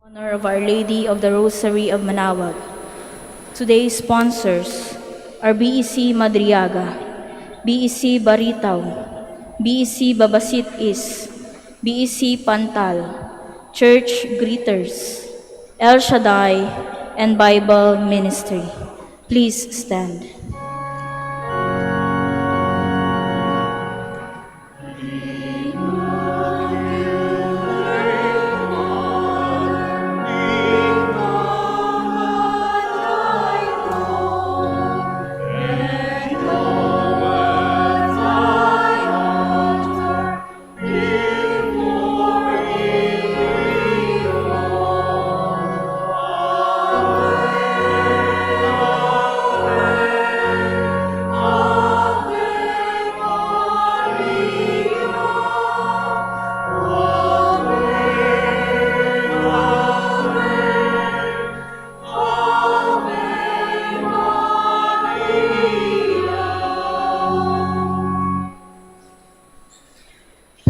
Honor of Our Lady of the Rosary of Manaoag. Today's sponsors are BEC Madriaga, BEC Baritaw, BEC Babasit Is, BEC Pantal, Church Greeters, El Shaddai, and Bible Ministry. Please stand.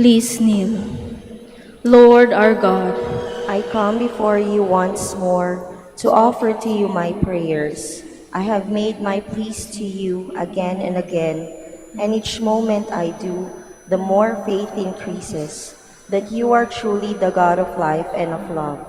Please kneel. Lord our God, I come before you once more to offer to you my prayers. I have made my pleas to you again and again, and each moment I do, the more faith increases that you are truly the God of life and of love.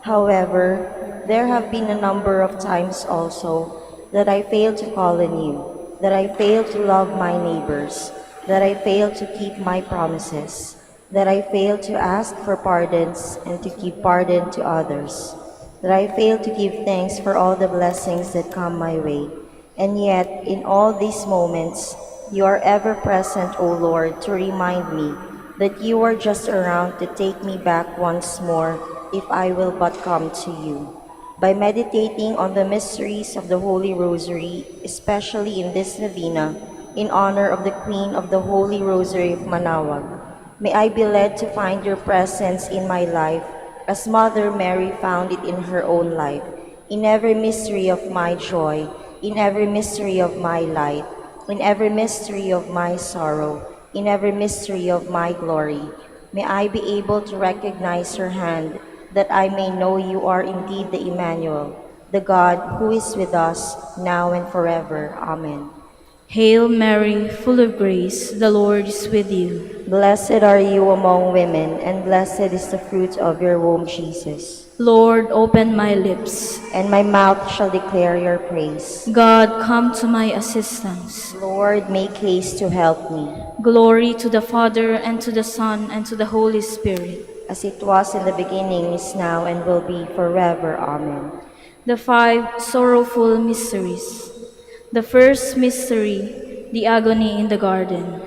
However, there have been a number of times also that I failed to call on you, that I failed to love my neighbors, that I failed to keep my promises, that I failed to ask for pardons and to give pardon to others, that I failed to give thanks for all the blessings that come my way. And yet, in all these moments, you are ever present, O Lord, to remind me that you are just around to take me back once more if I will but come to you. By meditating on the mysteries of the Holy Rosary, especially in this novena, in honor of the Queen of the Holy Rosary of Manaoag, may I be led to find your presence in my life, as Mother Mary found it in her own life, in every mystery of my joy, in every mystery of my light, in every mystery of my sorrow, in every mystery of my glory. May I be able to recognize your hand, that I may know you are indeed the Emmanuel, the God who is with us, now and forever. Amen. Hail Mary, full of grace, the Lord is with you. Blessed are you among women, and blessed is the fruit of your womb, Jesus. Lord, open my lips. And my mouth shall declare your praise. God, come to my assistance. Lord, make haste to help me. Glory to the Father, and to the Son, and to the Holy Spirit. As it was in the beginning, is now, and will be forever. Amen. The five sorrowful mysteries. The first mystery, the agony in the garden.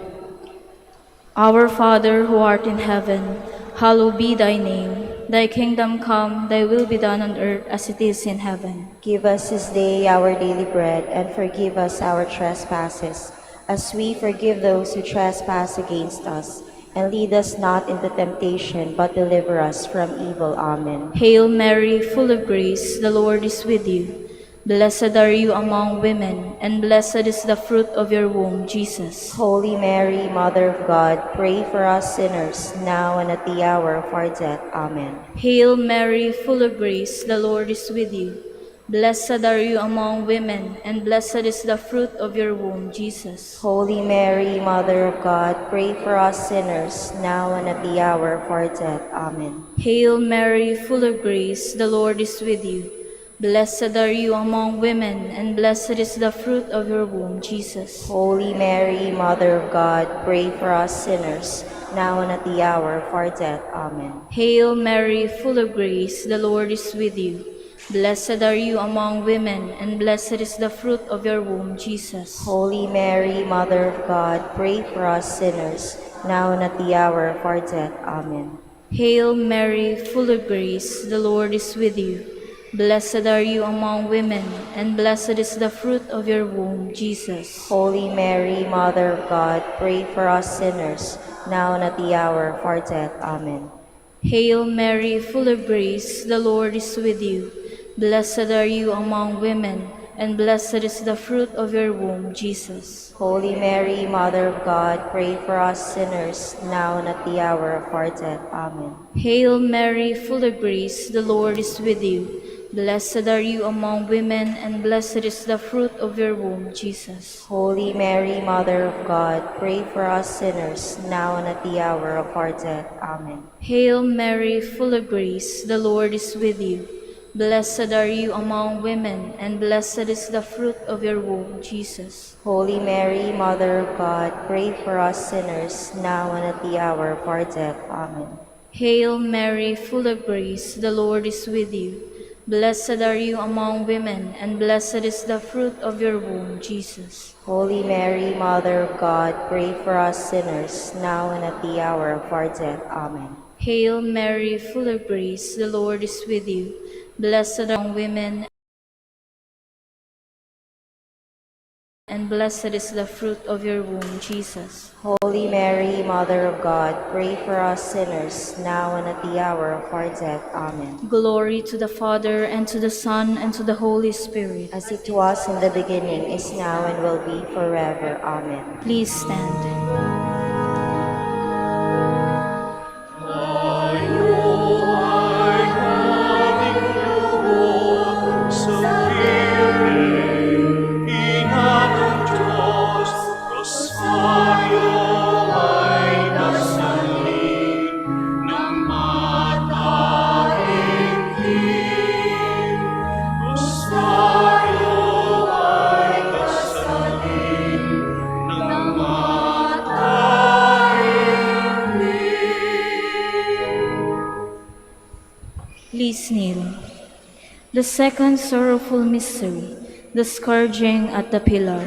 Our Father, who art in heaven, hallowed be thy name. Thy kingdom come, thy will be done on earth as it is in heaven. Give us this day our daily bread, and forgive us our trespasses, as we forgive those who trespass against us. And lead us not into temptation, but deliver us from evil. Amen. Hail Mary, full of grace, the Lord is with you. Blessed are you among women, and blessed is the fruit of your womb, Jesus. Holy Mary, Mother of God, pray for us sinners, now and at the hour of our death. Amen. Hail Mary, full of grace, the Lord is with you. Blessed are you among women, and blessed is the fruit of your womb, Jesus. Holy Mary, Mother of God, pray for us sinners, now and at the hour of our death. Amen. Hail Mary, full of grace, the Lord is with you. Blessed are you among women, and blessed is the fruit of your womb, Jesus. Holy Mary, Mother of God, pray for us sinners, now and at the hour of our death. Amen. Hail Mary, full of grace, the Lord is with you. Blessed are you among women, and blessed is the fruit of your womb, Jesus. Holy Mary, Mother of God, pray for us sinners, now and at the hour of our death. Amen. Hail Mary, full of grace, the Lord is with you. Blessed are you among women, and blessed is the fruit of your womb, Jesus. Holy Mary, Mother of God, pray for us sinners, now and at the hour of our death. Amen. Hail Mary, full of grace, the Lord is with you. Blessed are you among women, and blessed is the fruit of your womb, Jesus. Holy Mary, Mother of God, pray for us sinners, now and at the hour of our death. Amen. Hail Mary, full of grace, the Lord is with you. Blessed are you among women, and blessed is the fruit of your womb, Jesus. Holy Mary, Mother of God, pray for us sinners, now and at the hour of our death. Amen. Hail Mary, full of grace, the Lord is with you. Blessed are you among women, and blessed is the fruit of your womb, Jesus. Holy Mary, Mother of God, pray for us sinners, now and at the hour of our death. Amen. Hail Mary, full of grace, the Lord is with you. Blessed are you among women, and blessed is the fruit of your womb, Jesus. Holy Mary, Mother of God, pray for us sinners, now and at the hour of our death. Amen. Hail Mary, full of grace, the Lord is with you. Blessed are you among women, and blessed is the fruit of your womb, Jesus. Holy Mary, Mother of God, pray for us sinners, now and at the hour of our death. Amen. Glory to the Father, and to the Son, and to the Holy Spirit. As it was in the beginning, is now, and will be forever. Amen. Please stand. Please kneel. The second sorrowful mystery, the scourging at the pillar.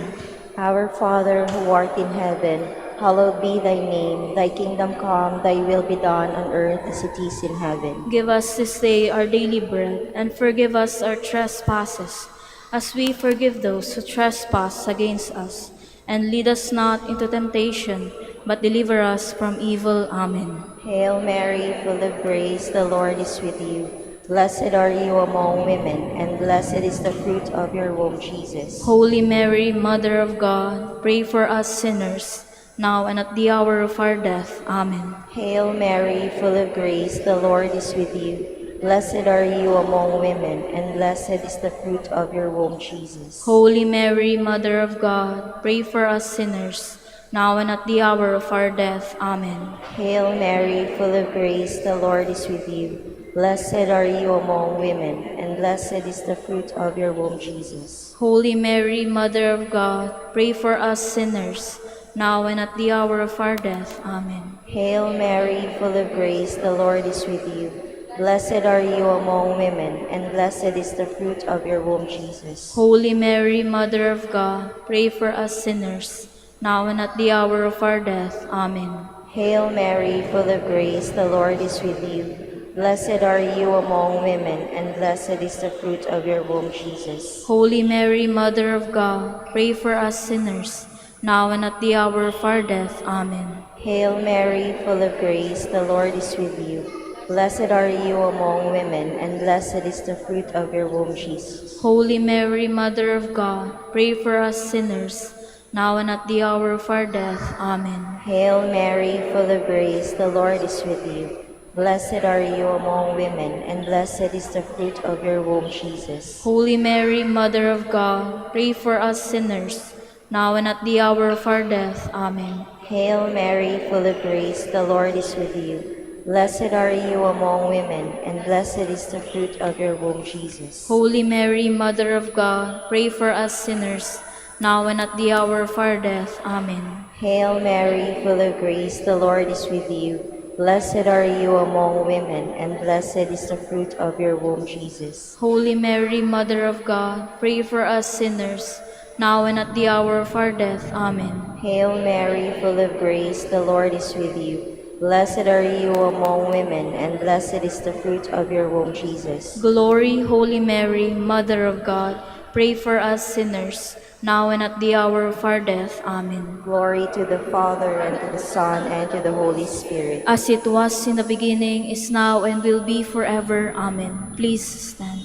Our Father, who art in heaven, hallowed be thy name. Thy kingdom come, thy will be done on earth as it is in heaven. Give us this day our daily bread, and forgive us our trespasses, as we forgive those who trespass against us. And lead us not into temptation, but deliver us from evil. Amen. Hail Mary, full of grace, the Lord is with you. Blessed are you among women, and blessed is the fruit of your womb, Jesus. Holy Mary, Mother of God, pray for us sinners, now and at the hour of our death. Amen. Hail Mary, full of grace, the Lord is with you. Blessed are you among women, and blessed is the fruit of your womb, Jesus. Holy Mary, Mother of God, pray for us sinners, now and at the hour of our death. Amen. Hail Mary, full of grace, the Lord is with you. Blessed are you among women, and blessed is the fruit of your womb, Jesus. Holy Mary, Mother of God, pray for us sinners, now and at the hour of our death. Amen. Hail Mary, full of grace, the Lord is with you. Blessed are you among women, and blessed is the fruit of your womb, Jesus. Holy Mary, Mother of God, pray for us sinners, now and at the hour of our death. Amen. Hail Mary, full of grace, the Lord is with you. Blessed are you among women, and blessed is the fruit of your womb, Jesus. Holy Mary, Mother of God, pray for us sinners, now and at the hour of our death. Amen. Hail Mary, full of grace, the Lord is with you. Blessed are you among women, and blessed is the fruit of your womb, Jesus. Holy Mary, Mother of God, pray for us sinners, now and at the hour of our death. Amen. Hail Mary, full of grace, the Lord is with you. Blessed are you among women, and blessed is the fruit of your womb, Jesus. Holy Mary, Mother of God, pray for us sinners, now and at the hour of our death. Amen. Hail Mary, full of grace, the Lord is with you. Blessed are you among women, and blessed is the fruit of your womb, Jesus. Holy Mary, Mother of God, pray for us sinners, now and at the hour of our death. Amen. Hail Mary, full of grace, the Lord is with you. Blessed are you among women, and blessed is the fruit of your womb, Jesus. Holy Mary, Mother of God, pray for us sinners, now and at the hour of our death. Amen. Hail Mary, full of grace, the Lord is with you. Blessed are you among women, and blessed is the fruit of your womb, Jesus. Glory, Holy Mary, Mother of God, pray for us sinners, now and at the hour of our death. Amen. Glory to the Father, and to the Son, and to the Holy Spirit. As it was in the beginning, is now, and will be forever. Amen. Please stand.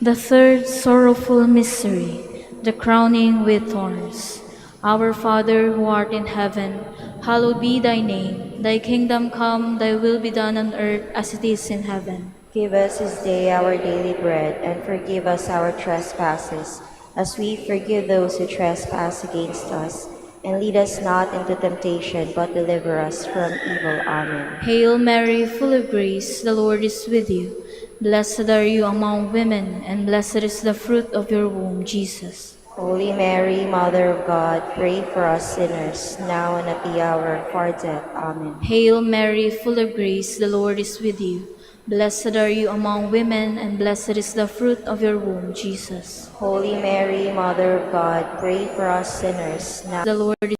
The third sorrowful mystery, the crowning with thorns. Our Father who art in heaven, hallowed be thy name. Thy kingdom come, thy will be done on earth as it is in heaven. Give us this day our daily bread, and forgive us our trespasses, as we forgive those who trespass against us. And lead us not into temptation, but deliver us from evil. Amen. Hail Mary, full of grace, the Lord is with you. Blessed are you among women, and blessed is the fruit of your womb, Jesus. Holy Mary, Mother of God, pray for us sinners, now and at the hour of our death. Amen. Hail Mary, full of grace, the Lord is with you. Blessed are you among women, and blessed is the fruit of your womb, Jesus. Holy Mary, Mother of God, pray for us sinners, now. The Lord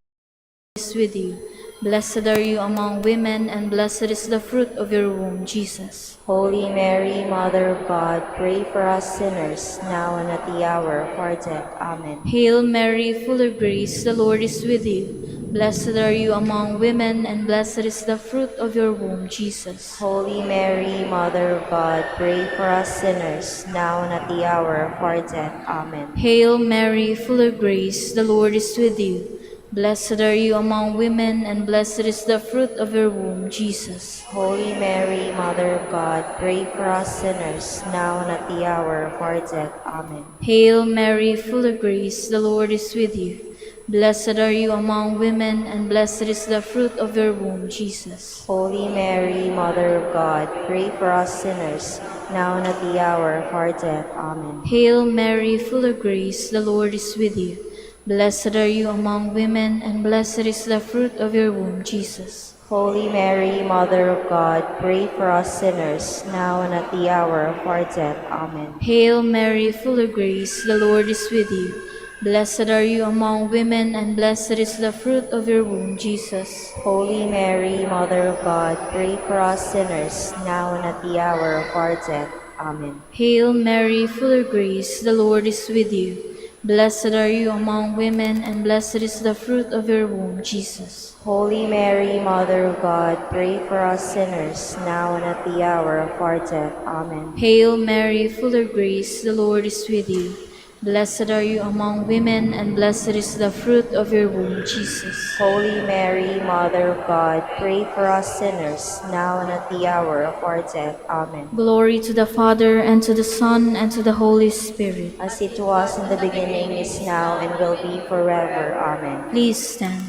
is with you. Blessed are you among women, and blessed is the fruit of your womb, Jesus. Holy Mary, Mother of God, pray for us sinners, now and at the hour of our death. Amen. Hail Mary, full of grace, the Lord is with you. Blessed are you among women, and blessed is the fruit of your womb, Jesus. Holy Mary, Mother of God, pray for us sinners, now and at the hour of our death. Amen. Hail Mary, full of grace, the Lord is with you. Blessed are you among women, and blessed is the fruit of your womb, Jesus. Holy Mary, Mother of God, pray for us sinners, now and at the hour of our death. Amen. Hail Mary, full of grace, the Lord is with you. Blessed are you among women, and blessed is the fruit of your womb, Jesus. Holy Mary, Mother of God, pray for us sinners, now and at the hour of our death. Amen. Hail Mary, full of grace, the Lord is with you. Blessed are you among women, and blessed is the fruit of your womb, Jesus. Holy Mary, Mother of God, pray for us sinners, now and at the hour of our death. Amen. Hail Mary, full of grace, the Lord is with you. Blessed are you among women, and blessed is the fruit of your womb, Jesus. Holy Mary, Mother of God, pray for us sinners, now and at the hour of our death. Amen. Hail Mary, full of grace, the Lord is with you. Blessed are you among women, and blessed is the fruit of your womb, Jesus. Holy Mary, Mother of God, pray for us sinners, now and at the hour of our death. Amen. Hail Mary, full of grace, the Lord is with you. Blessed are you among women, and blessed is the fruit of your womb, Jesus. Holy Mary, Mother of God, pray for us sinners, now and at the hour of our death. Amen. Glory to the Father, and to the Son, and to the Holy Spirit. As it was in the beginning, is now, and will be forever. Amen. Please stand.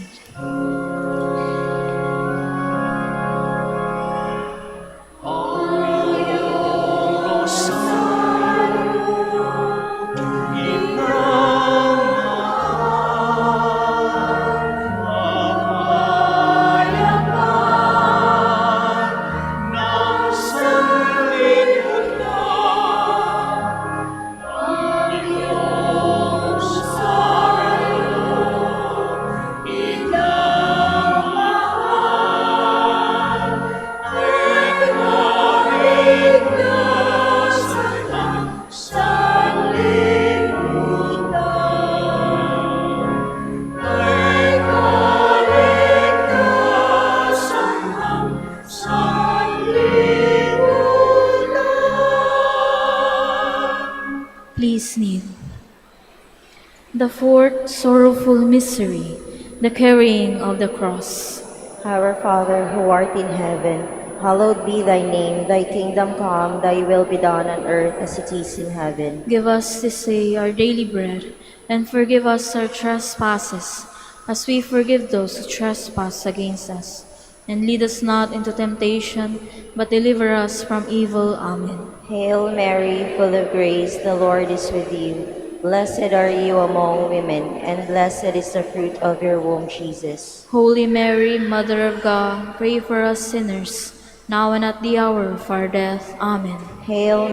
Please kneel. The fourth sorrowful mystery, the carrying of the cross. Our Father, who art in heaven, hallowed be thy name. Thy kingdom come, thy will be done on earth as it is in heaven. Give us this day our daily bread, and forgive us our trespasses, as we forgive those who trespass against us. And lead us not into temptation, but deliver us from evil. Amen. Hail Mary, full of grace, the Lord is with you. Blessed are you among women, and blessed is the fruit of your womb, Jesus. Holy Mary, Mother of God, pray for us sinners, now and at the hour of our death. Amen. Hail